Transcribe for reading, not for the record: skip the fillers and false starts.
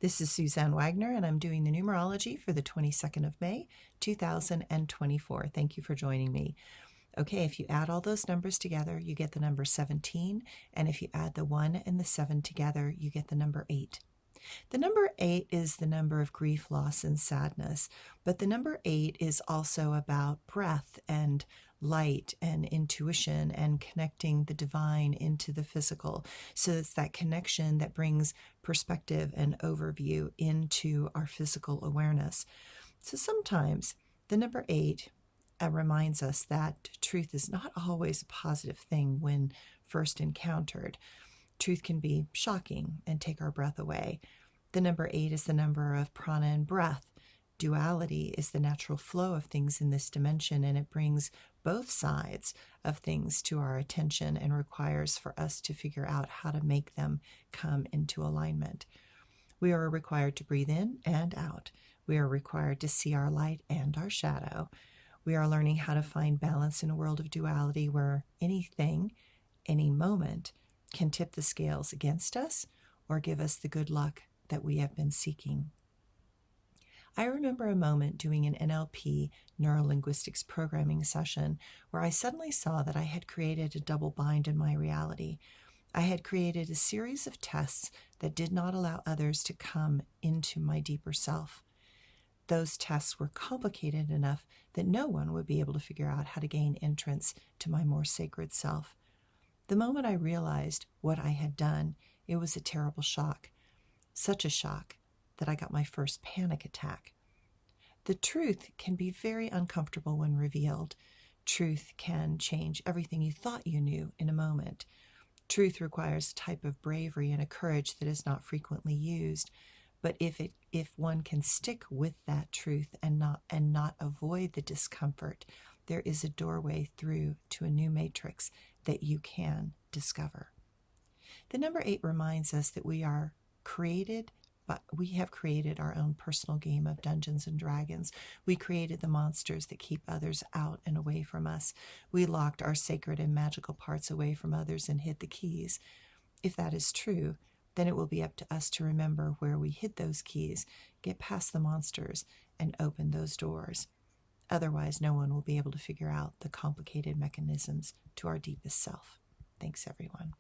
This is Suzanne Wagner, and I'm doing the numerology for the 22nd of May, 2024. Thank you for joining me. Okay, if you add all those numbers together, you get the number 17, and if you add the 1 and the 7 together, you get the number 8. The number 8 is the number of grief, loss, and sadness, but the number 8 is also about breath and light and intuition and connecting the divine into the physical. So it's that connection that brings perspective and overview into our physical awareness. So sometimes the number 8 reminds us that truth is not always a positive thing when first encountered. Truth can be shocking and take our breath away. The number 8 is the number of prana and breath. Duality is the natural flow of things in this dimension, and it brings both sides of things to our attention and requires for us to figure out how to make them come into alignment. We are required to breathe in and out. We are required to see our light and our shadow. We are learning how to find balance in a world of duality where anything, any moment, can tip the scales against us or give us the good luck that we have been seeking. I remember a moment doing an NLP neurolinguistics programming session where I suddenly saw that I had created a double bind in my reality. I had created a series of tests that did not allow others to come into my deeper self. Those tests were complicated enough that no one would be able to figure out how to gain entrance to my more sacred self. The moment I realized what I had done, it was a terrible shock. Such a shock that I got my first panic attack. The truth can be very uncomfortable when revealed. Truth can change everything you thought you knew in a moment. Truth requires a type of bravery and a courage that is not frequently used. But if one can stick with that truth and not avoid the discomfort, there is a doorway through to a new matrix that you can discover. The number 8 reminds us that we are created, but we have created our own personal game of Dungeons and Dragons. We created the monsters that keep others out and away from us. We locked our sacred and magical parts away from others and hid the keys. If that is true, then it will be up to us to remember where we hid those keys, get past the monsters, and open those doors. Otherwise, no one will be able to figure out the complicated mechanisms to our deepest self. Thanks, everyone.